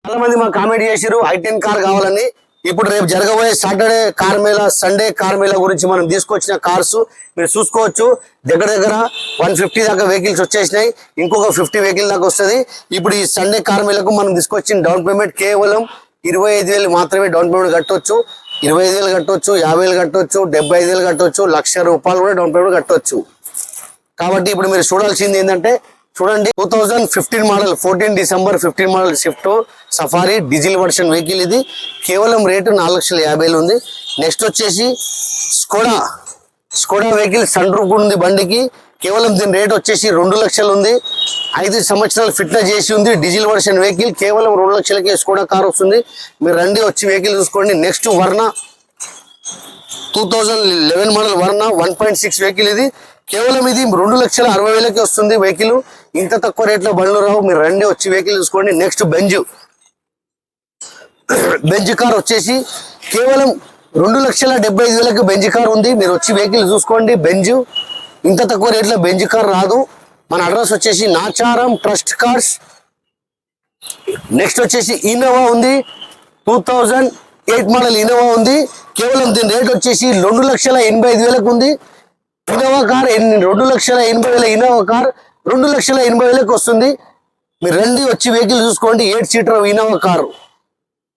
చాలా మంది మాకు కామెంట్ చేసిరు i10 కార్ కావాలని. ఇప్పుడు రేపు జరగబోయే Saturday car Mela, Sunday car Mela గురించి మనం తీసుకొచ్చిన కార్స్ మీరు చూసుకోవచ్చు. దగ్గర 150 దాకా వెహికల్స్ వచ్చేసినాయి. ఇంకొక 50 వెహికల్ దాకా వస్తుంది. ఇప్పుడు ఈ సండే కార్ మేళకు మనం తీసుకొచ్చిన డౌన్ పేమెంట్ కేవలం 25,000 మాత్రమే డౌన్ పేమెంట్ కట్టవచ్చు. 25,000 కట్టవచ్చు, 50,000 కట్టవచ్చు, 75,000 కట్టవచ్చు, ₹1,00,000 కూడా డౌన్ పేమెంట్ కట్టవచ్చు. కాబట్టి ఇప్పుడు మీరు చూడాల్సింది ఏంటంటే చూడండి, 2015 model 14 December 15 model Swift safari diesel version vehicle. ఇది కేవలం రేటు 4,50,000 ఉంది. నెక్స్ట్ వచ్చేసి స్కోడా వెహికల్ సన్ రూఫ్ ఉంది బండికి. కేవలం దీని రేట్ వచ్చేసి 2,00,000 ఉంది. 5 సంవత్సరాలు ఫిట్నెస్ చేసి ఉంది. డీజిల్ వర్షన్ వెహికల్ కేవలం 2,00,000కి స్కోడా కార్ వస్తుంది. మీరు రండి వచ్చి వెహికల్ చూసుకోండి. నెక్స్ట్ వర్ణ 2011 మోడల్ వర్ణ 1.6 వెహికల్. ఇది కేవలం ఇది 2,60,000కి వస్తుంది వెహికల్. ఇంత తక్కువ రేట్లో బండ్లు రావు. మీరు రండి వచ్చి వెహికల్ చూసుకోండి. నెక్స్ట్ బెంజ్ కార్ వచ్చేసి కేవలం 2,75,000కి బెంజ్ కార్ ఉంది. మీరు వచ్చి వెహికల్ చూసుకోండి. బెంజ్ ఇంత తక్కువ రేట్లో బెంజ్ కార్ రాదు. మన అడ్రస్ వచ్చేసి నాచారం ట్రస్ట్ కార్స్. నెక్స్ట్ వచ్చేసి ఇన్నోవా ఉంది. 2008 మోడల్ ఇన్నోవా ఉంది. కేవలం దీని రేట్ వచ్చేసి 2,85,000కు ఉంది. ఇన్నోవా కార్ 2,80,000 ఇన్నోవా కార్ 2,80,000కి వస్తుంది. మీరు రండి వచ్చి వెహికల్ చూసుకోండి. 8 సీటర్ ఇన్నోవా కారు.